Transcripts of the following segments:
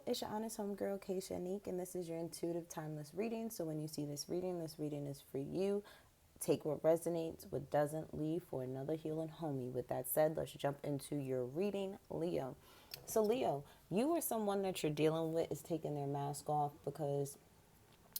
It's your honest homegirl, Hᴇɪ, and this is your intuitive timeless reading. So when you see this reading is for you. Take what resonates, what doesn't, leave for another healing homie. With that said, let's jump into your reading, Leo. So Leo, you or someone that you're dealing with is taking their mask off because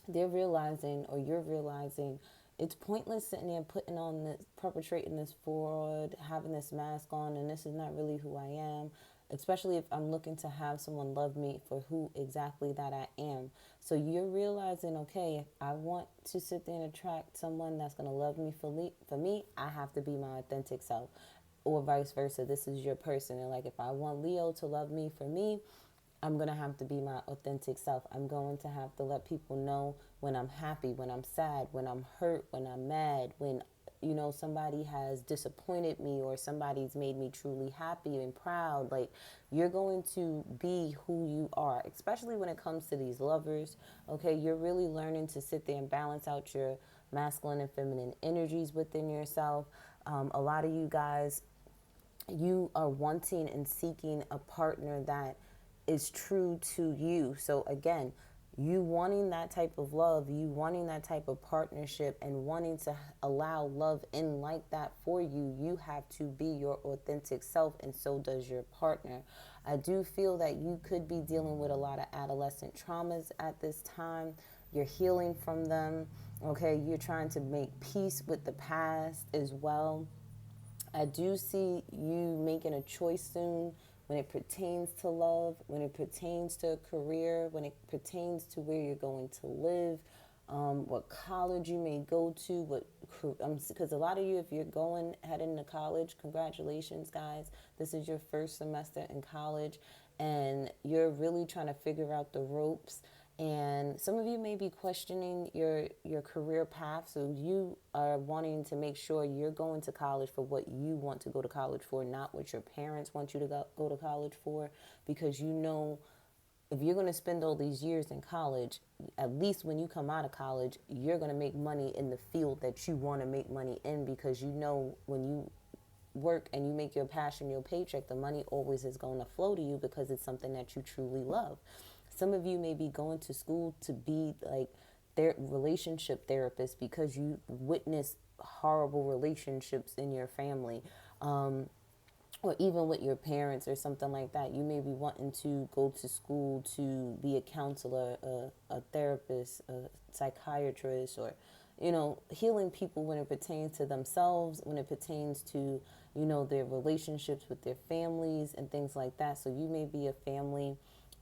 they're realizing, or you're realizing, it's pointless sitting there putting on this, perpetrating this fraud, having this mask on, and this is not really who I am, especially if I'm looking to have someone love me for who exactly that I am. So you're realizing, okay, I want to sit there and attract someone that's going to love me for me, I have to be my authentic self, or vice versa. This is your person. And like, if I want Leo to love me for me, I'm going to have to be my authentic self. I'm going to have to let people know when I'm happy, when I'm sad, when I'm hurt, when I'm mad, when, somebody has disappointed me or somebody's made me truly happy and proud. Like, you're going to be who you are, especially when it comes to these lovers. Okay, you're really learning to sit there and balance out your masculine and feminine energies within yourself. A lot of you guys, you are wanting and seeking a partner that is true to you. So again, you wanting that type of love, you wanting that type of partnership, and wanting to allow love in like that for you, you have to be your authentic self, and so does your partner. I do feel that you could be dealing with a lot of adolescent traumas at this time. You're healing from them, okay? You're trying to make peace with the past as well. I do see you making a choice soon when it pertains to love, when it pertains to a career, when it pertains to where you're going to live, what college you may go to, because a lot of you, if you're heading to college, congratulations, guys. This is your first semester in college, and you're really trying to figure out the ropes. And some of you may be questioning your career path, so you are wanting to make sure you're going to college for what you want to go to college for, not what your parents want you to go to college for, because if you're going to spend all these years in college, at least when you come out of college, you're going to make money in the field that you want to make money in, because when you work and you make your passion your paycheck, the money always is going to flow to you because it's something that you truly love. Some of you may be going to school to be like their relationship therapist because you witness horrible relationships in your family, or even with your parents or something like that. You may be wanting to go to school to be a counselor, a therapist, a psychiatrist, or healing people when it pertains to themselves, when it pertains to their relationships with their families and things like that. So you may be a family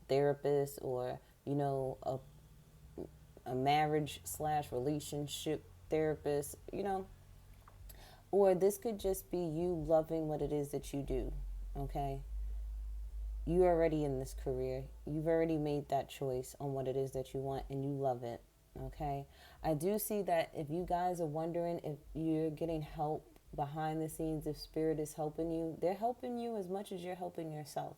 therapist, or a marriage / relationship therapist, or this could just be you loving what it is that you do. Okay, you're already in this career, you've already made that choice on what it is that you want, and you love it. Okay, I do see that if you guys are wondering if you're getting help behind the scenes, if spirit is helping you, they're helping you as much as you're helping yourself.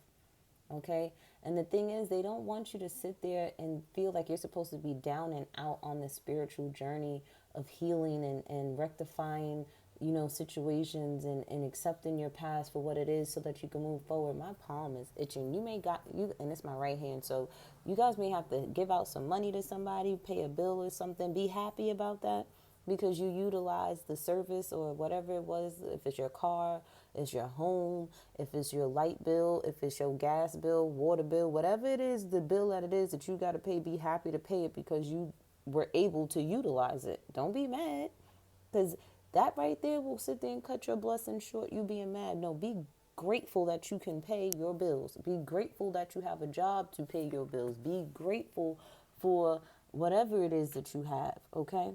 Okay, and the thing is, they don't want you to sit there and feel like you're supposed to be down and out on this spiritual journey of healing and rectifying situations, and accepting your past for what it is so that you can move forward. My palm is itching. And it's my right hand, so you guys may have to give out some money to somebody, pay a bill or something. Be happy about that, because you utilized the service or whatever it was. If it's your car, it's your home, if it's your light bill, if it's your gas bill, water bill, whatever it is, the bill that it is that you got to pay, be happy to pay it because you were able to utilize it. Don't be mad, because that right there will sit there and cut your blessing short, you being mad. No, be grateful that you can pay your bills. Be grateful that you have a job to pay your bills. Be grateful for whatever it is that you have, okay?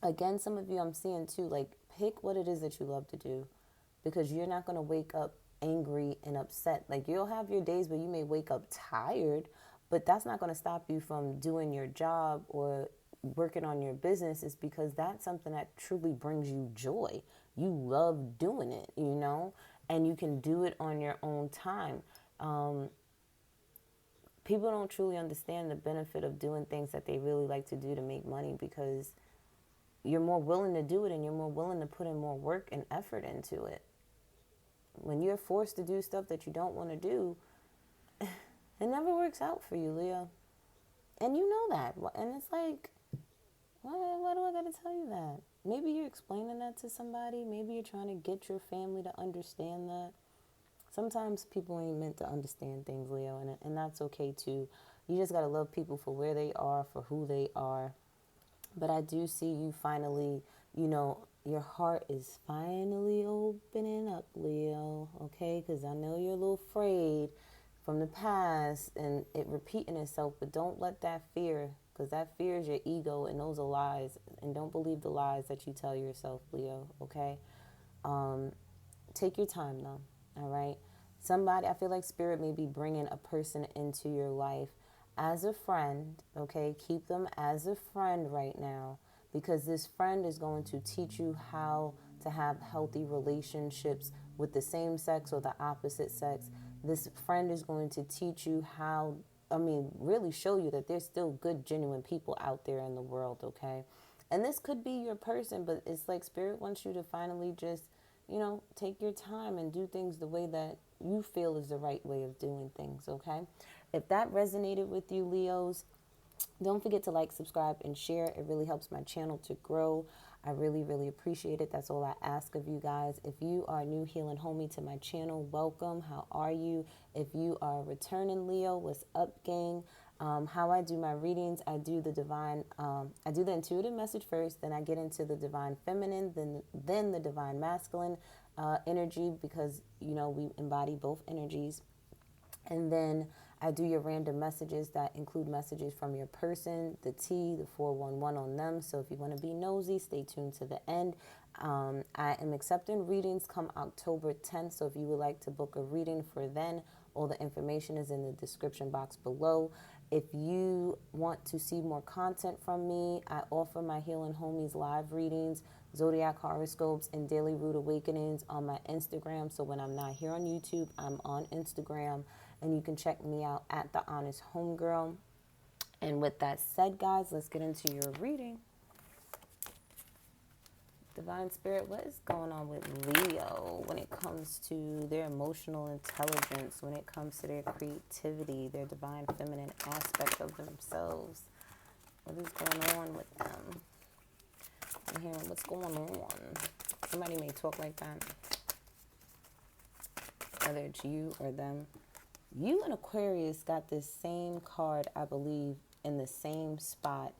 Again, some of you I'm seeing too, like, pick what it is that you love to do, because you're not going to wake up angry and upset. Like, you'll have your days where you may wake up tired, but that's not going to stop you from doing your job or working on your business. Is because that's something that truly brings you joy. You love doing it, and you can do it on your own time. People don't truly understand the benefit of doing things that they really like to do to make money, because you're more willing to do it, and you're more willing to put in more work and effort into it. When you're forced to do stuff that you don't want to do, and never works out for you, Leo. And you know that. And it's like, why do I got to tell you that? Maybe you're explaining that to somebody. Maybe you're trying to get your family to understand that. Sometimes people ain't meant to understand things, Leo, and that's okay too. You just got to love people for where they are, for who they are. But I do see you finally, your heart is finally opening up, Leo, okay? Because I know you're a little afraid from the past and it repeating itself, but don't let that fear, because that fear is your ego and those are lies. And don't believe the lies that you tell yourself, Leo, okay? Take your time, though, all right? I feel like Spirit may be bringing a person into your life as a friend, okay? Keep them as a friend right now, because this friend is going to teach you how to have healthy relationships with the same sex or the opposite sex. This friend is going to teach you really show you that there's still good, genuine people out there in the world, okay? And this could be your person, but it's like Spirit wants you to finally just, take your time and do things the way that you feel is the right way of doing things, okay? If that resonated with you, Leos, don't forget to like, subscribe, and share. It really helps my channel to grow. I really, really appreciate it. That's all I ask of you guys. If you are new, healing homie to my channel, welcome. How are you? If you are returning, Leo, what's up, gang? How I do my readings, I do the intuitive message first, then I get into the divine feminine, then the divine masculine energy, because, we embody both energies. And then I do your random messages that include messages from your person, the T, the 411 on them. So if you want to be nosy, stay tuned to the end. I am accepting readings come October 10th. So if you would like to book a reading for then, all the information is in the description box below. If you want to see more content from me, I offer my Healing Homies live readings, zodiac horoscopes, and daily root awakenings on my Instagram. So when I'm not here on YouTube, I'm on Instagram. And you can check me out at The Honest Homegirl. And with that said, guys, let's get into your reading. Divine Spirit, what is going on with Leo when it comes to their emotional intelligence, when it comes to their creativity, their divine feminine aspect of themselves? What is going on with them? I'm hearing what's going on. Somebody may talk like that, whether it's you or them. You and Aquarius got this same card, I believe, in the same spot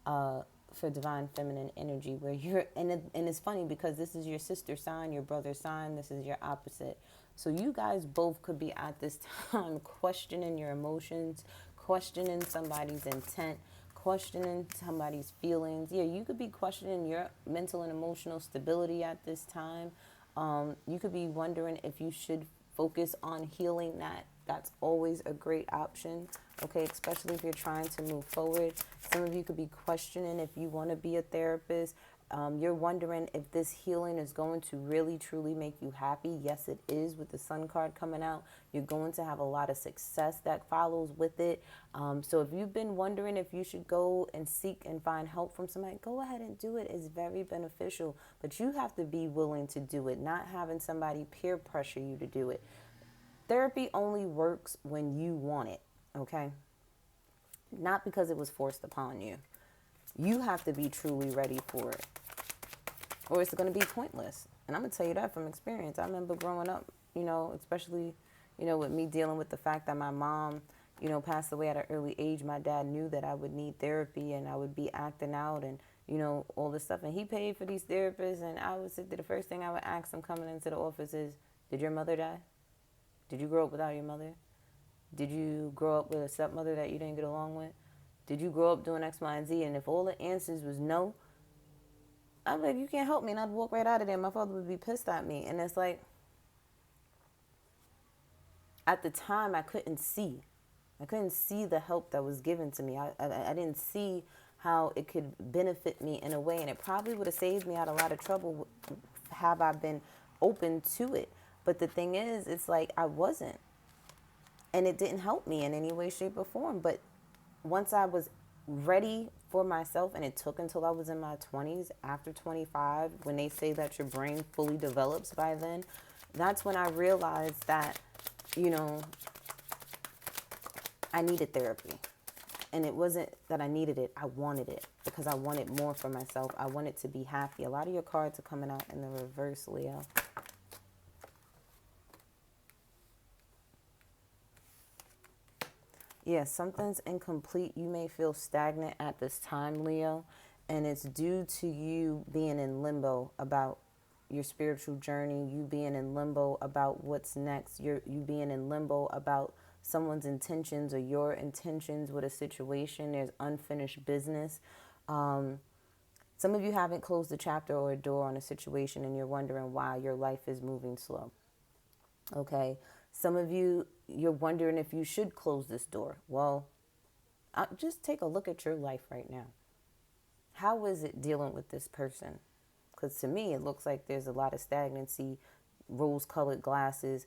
for divine feminine energy, where you're, and it's funny because this is your sister sign, your brother sign, this is your opposite. So you guys both could be at this time questioning your emotions, questioning somebody's intent, questioning somebody's feelings. Yeah, you could be questioning your mental and emotional stability at this time. You could be wondering if you should focus on healing that. That's always a great option, okay, especially if you're trying to move forward. Some of you could be questioning if you want to be a therapist. You're wondering if this healing is going to really, truly make you happy. Yes, it is, with the Sun card coming out. You're going to have a lot of success that follows with it. So if you've been wondering if you should go and seek and find help from somebody, go ahead and do it. It's very beneficial. But you have to be willing to do it, not having somebody peer pressure you to do it. Therapy only works when you want it, okay? Not because it was forced upon you. You have to be truly ready for it, or it's going to be pointless. And I'm going to tell you that from experience. I remember growing up, especially, with me dealing with the fact that my mom, passed away at an early age. My dad knew that I would need therapy and I would be acting out and, all this stuff. And he paid for these therapists, and I would sit there. The first thing I would ask him coming into the office is, did your mother die? Did you grow up without your mother? Did you grow up with a stepmother that you didn't get along with? Did you grow up doing X, Y, and Z? And if all the answers was no, I'm like, you can't help me. And I'd walk right out of there. My father would be pissed at me. And it's like, at the time, I couldn't see. I couldn't see the help that was given to me. I didn't see how it could benefit me in a way. And it probably would have saved me out a lot of trouble have I been open to it. But the thing is, it's like I wasn't. And it didn't help me in any way, shape, or form. But once I was ready for myself, and it took until I was in my 20s, after 25, when they say that your brain fully develops by then, that's when I realized that, I needed therapy. And it wasn't that I needed it. I wanted it because I wanted more for myself. I wanted to be happy. A lot of your cards are coming out in the reverse, Leo. Yeah, something's incomplete. You may feel stagnant at this time, Leo, and it's due to you being in limbo about your spiritual journey, you being in limbo about what's next, you being in limbo about someone's intentions or your intentions with a situation. There's unfinished business. Some of you haven't closed a chapter or a door on a situation and you're wondering why your life is moving slow. Okay. Some of you, you're wondering if you should close this door. Well, just take a look at your life right now. How is it dealing with this person? Because to me, it looks like there's a lot of stagnancy, rose-colored glasses,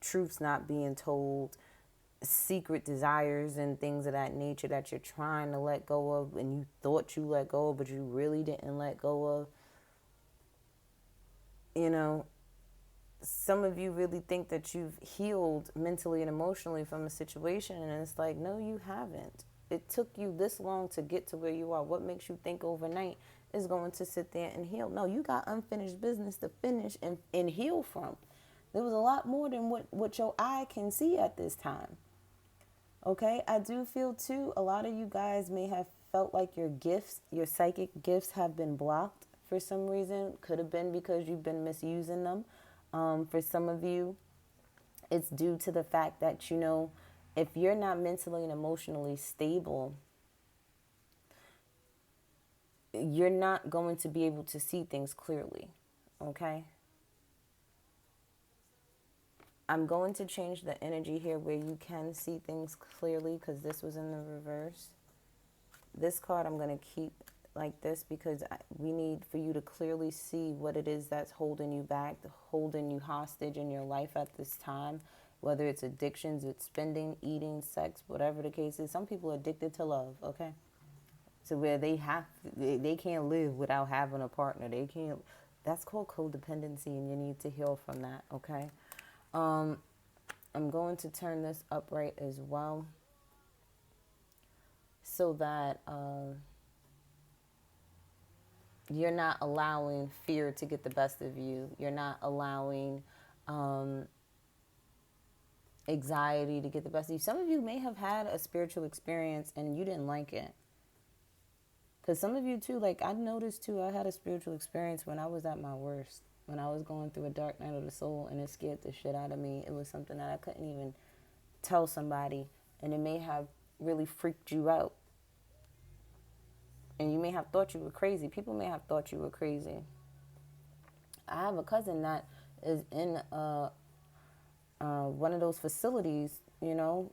truths not being told, secret desires and things of that nature that you're trying to let go of and you thought you let go of, but you really didn't let go of. You know, some of you really think that you've healed mentally and emotionally from a situation, and it's like, no, you haven't. It took you this long to get to where you are. What makes you think overnight is going to sit there and heal? No, you got unfinished business to finish and heal from. There was a lot more than what your eye can see at this time. Okay, I do feel too, a lot of you guys may have felt like your gifts, your psychic gifts have been blocked for some reason. Could have been because you've been misusing them. For some of you, it's due to the fact that, you know, if you're not mentally and emotionally stable, you're not going to be able to see things clearly, okay? I'm going to change the energy here where you can see things clearly because this was in the reverse. This card I'm going to keep like this because we need for you to clearly see what it is that's holding you back, holding you hostage in your life at this time, whether it's addictions, it's spending, eating, sex, whatever the case is. Some people are addicted to love, okay? So where they can't live without having a partner. They can't. That's called codependency, and you need to heal from that, okay? I'm going to turn this upright as well so that you're not allowing fear to get the best of you. You're not allowing anxiety to get the best of you. Some of you may have had a spiritual experience and you didn't like it. Because some of you too, like I noticed too, I had a spiritual experience when I was at my worst. When I was going through a dark night of the soul and it scared the shit out of me. It was something that I couldn't even tell somebody. And it may have really freaked you out. And you may have thought you were crazy. People may have thought you were crazy. I have a cousin that is in one of those facilities, you know,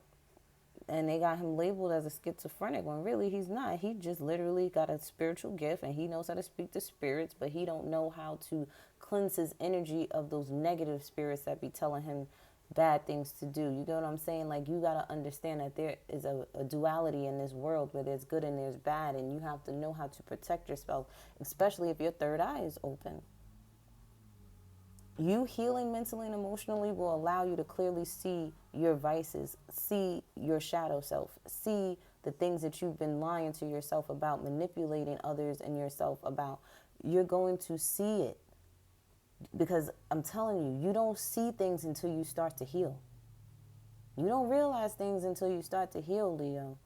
and they got him labeled as a schizophrenic when really he's not. He just literally got a spiritual gift and he knows how to speak to spirits, but he don't know how to cleanse his energy of those negative spirits that be telling him bad things to do. You get what I'm saying? Like, you got to understand that there is a duality in this world where there's good and there's bad, and you have to know how to protect yourself, especially if your third eye is open. You healing mentally and emotionally will allow you to clearly see your vices, see your shadow self, see the things that you've been lying to yourself about, manipulating others and yourself about. You're going to see it. Because I'm telling you, you don't see things until you start to heal. You don't realize things until you start to heal, Leo.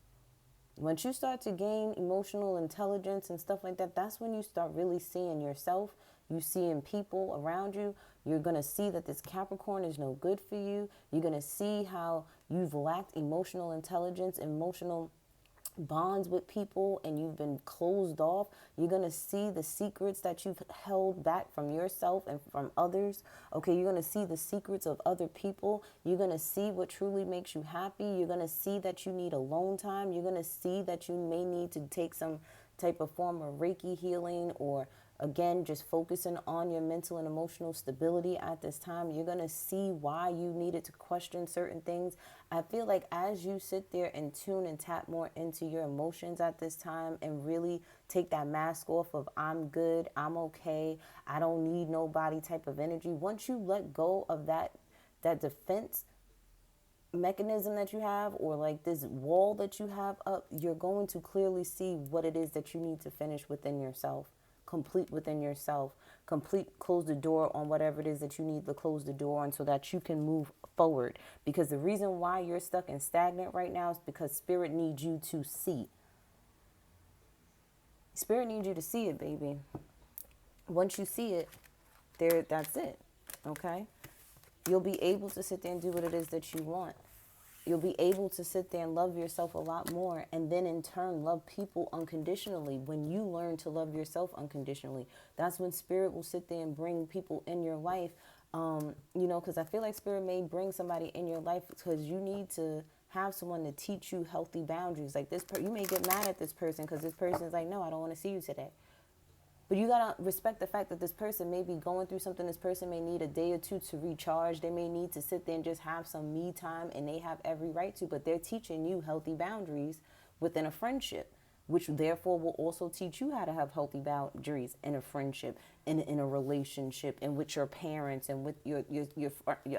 Once you start to gain emotional intelligence and stuff like that, that's when you start really seeing yourself. You seeing people around you. You're going to see that this Capricorn is no good for you. You're going to see how you've lacked emotional intelligence, emotional bonds with people, and you've been closed off. You're going to see the secrets that you've held back from yourself and from others. Okay, you're going to see the secrets of other people. You're going to see what truly makes you happy. You're going to see that you need alone time. You're going to see that you may need to take some type of form of Reiki healing, or again, just focusing on your mental and emotional stability at this time. You're going to see why you needed to question certain things. I feel like as you sit there and tune and tap more into your emotions at this time and really take that mask off of I'm good, I'm okay, I don't need nobody type of energy. Once you let go of that defense, mechanism that you have, or like this wall that you have up, you're going to clearly see what it is that you need to finish within yourself, complete within yourself, close the door on whatever it is that you need to close the door on so that you can move forward. Because the reason why you're stuck and stagnant right now is because Spirit needs you to see. Spirit needs you to see it, baby. Once you see it, that's it. Okay? You'll be able to sit there and do what it is that you want. You'll be able to sit there and love yourself a lot more, and then in turn love people unconditionally. When you learn to love yourself unconditionally, that's when Spirit will sit there and bring people in your life. Because I feel like Spirit may bring somebody in your life because you need to have someone to teach you healthy boundaries. Like you may get mad at this person because this person is like, no, I don't want to see you today. But you got to respect the fact that this person may be going through something. This person may need a day or two to recharge. They may need to sit there and just have some me time, and they have every right to. But they're teaching you healthy boundaries within a friendship, which therefore will also teach you how to have healthy boundaries in a friendship, in a relationship, and with your parents, and with your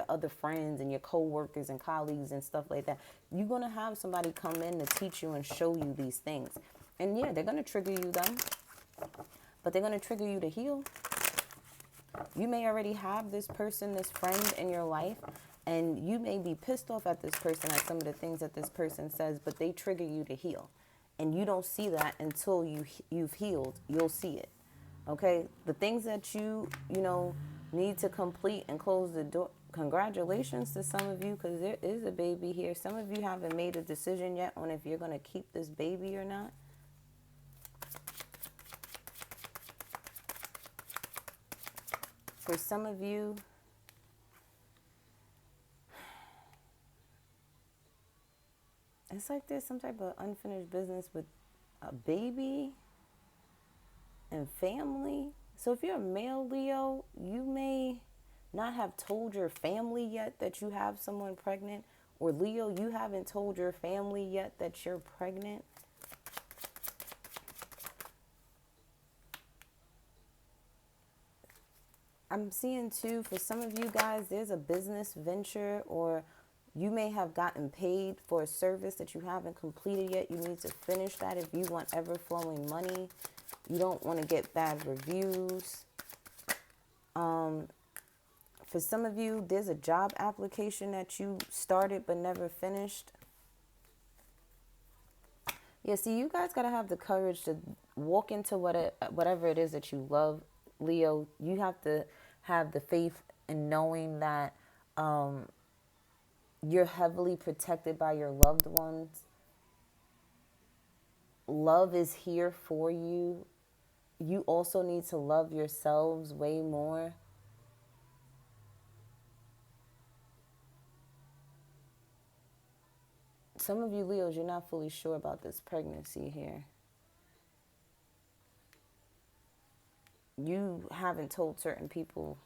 other friends and your co-workers and colleagues and stuff like that. You're going to have somebody come in to teach you and show you these things. And yeah, they're going to trigger you, though. But they're going to trigger you to heal. You may already have this person, this friend in your life, and you may be pissed off at this person, at some of the things that this person says, but they trigger you to heal. And you don't see that until you've healed. You'll see it. Okay? The things that you need to complete and close the door. Congratulations to some of you, because there is a baby here. Some of you haven't made a decision yet on if you're going to keep this baby or not. For some of you, it's like there's some type of unfinished business with a baby and family. So if you're a male Leo, you may not have told your family yet that you have someone pregnant. Or Leo, you haven't told your family yet that you're pregnant. I'm seeing too, for some of you guys, there's a business venture, or you may have gotten paid for a service that you haven't completed yet. You need to finish that if you want ever-flowing money. You don't want to get bad reviews. For some of you, there's a job application that you started but never finished. Yeah, see, you guys got to have the courage to walk into whatever it is that you love, Leo. You have to have the faith in knowing that you're heavily protected by your loved ones. Love is here for you. You also need to love yourselves way more. Some of you Leos, you're not fully sure about this pregnancy here. You haven't told certain people.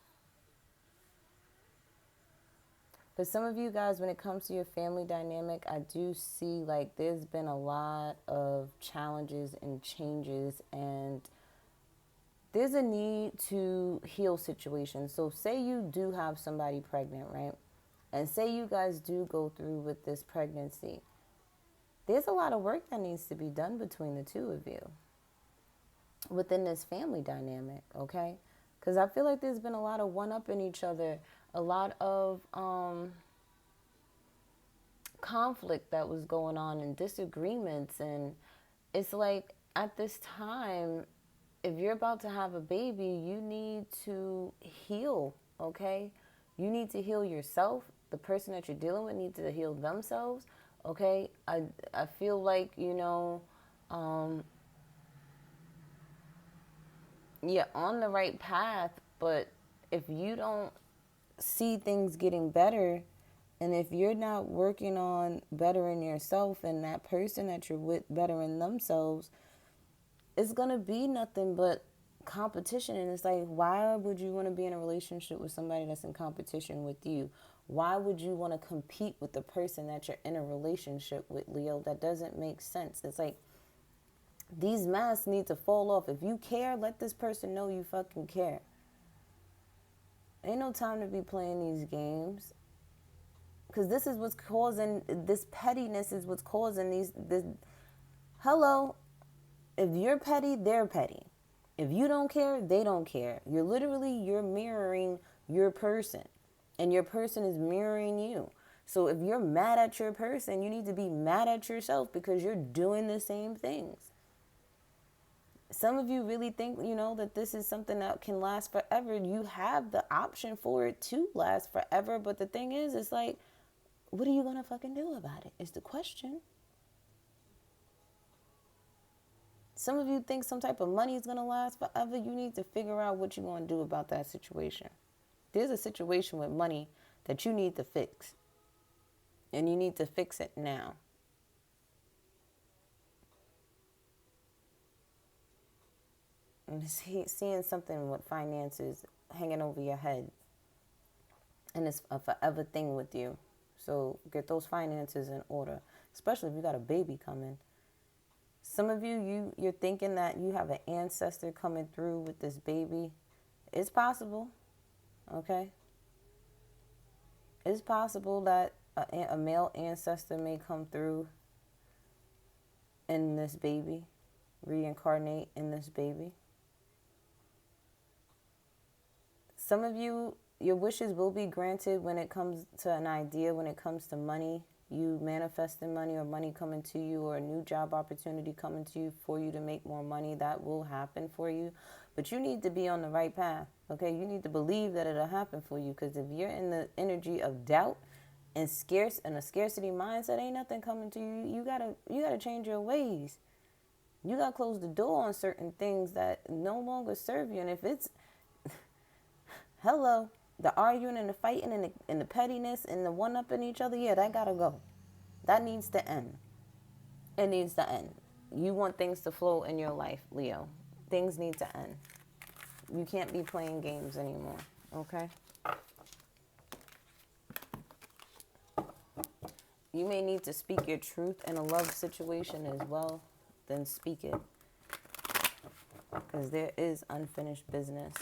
For some of you guys, when it comes to your family dynamic, I do see like there's been a lot of challenges and changes, and there's a need to heal situations. So say you do have somebody pregnant, right? And say you guys do go through with this pregnancy. There's a lot of work that needs to be done between the two of you within this family dynamic, okay? Because I feel like there's been a lot of one-upping each other, a lot of conflict that was going on and disagreements. And it's like at this time, if you're about to have a baby, you need to heal, okay? You need to heal yourself. The person that you're dealing with needs to heal themselves, okay? I feel like, you're on the right path, but if you don't see things getting better, and if you're not working on bettering yourself and that person that you're with bettering themselves, it's going to be nothing but competition. And it's like, why would you want to be in a relationship with somebody that's in competition with you? Why would you want to compete with the person that you're in a relationship with, Leo? That doesn't make sense. It's like, these masks need to fall off. If you care, let this person know you fucking care. Ain't no time to be playing these games. Because this is what's causing, this pettiness is what's causing this. Hello, if you're petty, they're petty. If you don't care, they don't care. You're mirroring your person, and your person is mirroring you. So if you're mad at your person, you need to be mad at yourself because you're doing the same things. Some of you really think, that this is something that can last forever. You have the option for it to last forever. But the thing is, it's like, what are you going to fucking do about it? Is the question. Some of you think some type of money is going to last forever. You need to figure out what you're going to do about that situation. There's a situation with money that you need to fix. And you need to fix it now. I'm seeing something with finances hanging over your head. And it's a forever thing with you. So get those finances in order. Especially if you got a baby coming. Some of you're thinking that you have an ancestor coming through with this baby. It's possible. Okay? It's possible that a male ancestor may come through in this baby. Reincarnate in this baby. Some of you, your wishes will be granted when it comes to an idea, when it comes to money. You manifesting money or money coming to you or a new job opportunity coming to you for you to make more money. That will happen for you. But you need to be on the right path. Okay? You need to believe that it'll happen for you. Because if you're in the energy of doubt and a scarcity mindset, ain't nothing coming to you. You gotta change your ways. You gotta close the door on certain things that no longer serve you. And if it's hello, the arguing and the fighting and the pettiness and the one-upping each other, yeah, that gotta go. That needs to end. It needs to end. You want things to flow in your life, Leo. Things need to end. You can't be playing games anymore, okay? You may need to speak your truth in a love situation as well. Then speak it. Because there is unfinished business.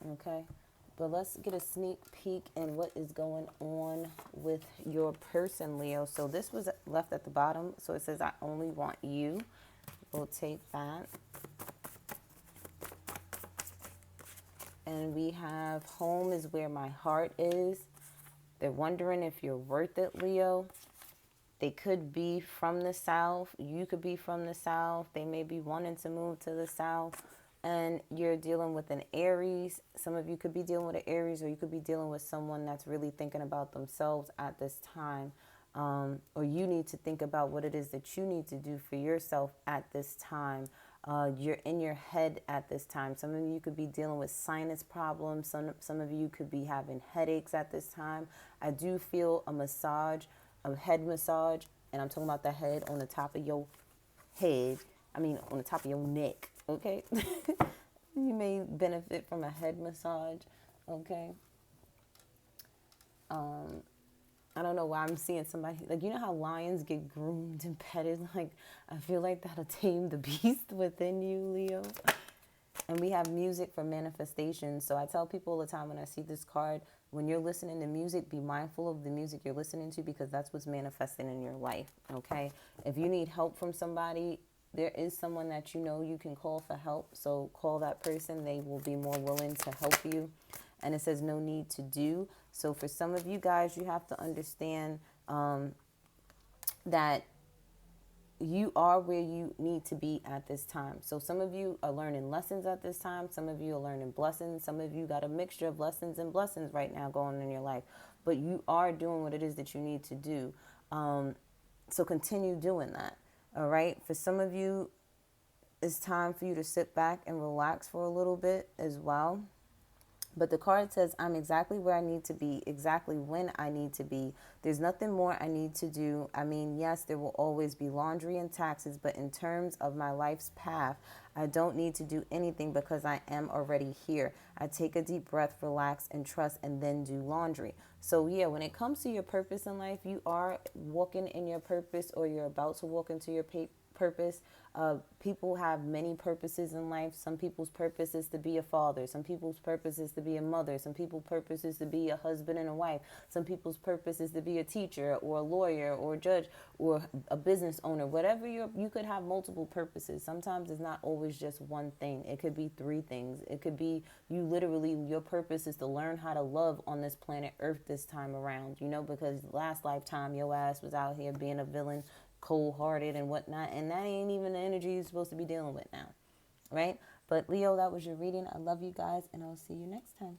Okay, but let's get a sneak peek in what is going on with your person, Leo. So this was left at the bottom. So it says, I only want you. We'll take that. And we have home is where my heart is. They're wondering if you're worth it, Leo. They could be from the South. You could be from the South. They may be wanting to move to the South. And you're dealing with an Aries. Some of you could be dealing with an Aries, or you could be dealing with someone that's really thinking about themselves at this time. Or you need to think about what it is that you need to do for yourself at this time. You're in your head at this time. Some of you could be dealing with sinus problems. Some of you could be having headaches at this time. I do feel a head massage, and I'm talking about the head on the top of your head. On the top of your neck. Okay, you may benefit from a head massage. Okay, I don't know why I'm seeing somebody like, how lions get groomed and petted. Like, I feel like that'll tame the beast within you, Leo. And we have music for manifestation. So I tell people all the time when I see this card, when you're listening to music, be mindful of the music you're listening to, because that's what's manifesting in your life. Okay, if you need help from somebody, there is someone that you can call for help. So call that person. They will be more willing to help you. And it says no need to do. So for some of you guys, you have to understand that you are where you need to be at this time. So some of you are learning lessons at this time. Some of you are learning blessings. Some of you got a mixture of lessons and blessings right now going on in your life. But you are doing what it is that you need to do. So continue doing that. All right. For some of you, it's time for you to sit back and relax for a little bit as well. But the card says, I'm exactly where I need to be, exactly when I need to be. There's nothing more I need to do. Yes, there will always be laundry and taxes, but in terms of my life's path, I don't need to do anything because I am already here. I take a deep breath, relax, and trust, and then do laundry. So yeah, when it comes to your purpose in life, you are walking in your purpose, or you're about to walk into your purpose. People have many purposes in life. Some people's purpose is to be a father. Some people's purpose is to be a mother. Some people's purpose is to be a husband and a wife. Some people's purpose is to be a teacher or a lawyer or a judge or a business owner. Whatever you could have multiple purposes. Sometimes it's not always just one thing. It could be three things. It could be your purpose is to learn how to love on this planet Earth this time around, because last lifetime your ass was out here being a villain, cold-hearted and whatnot, and that ain't even the energy you're supposed to be dealing with now, right? But Leo, that was your reading. I love you guys, and I'll see you next time.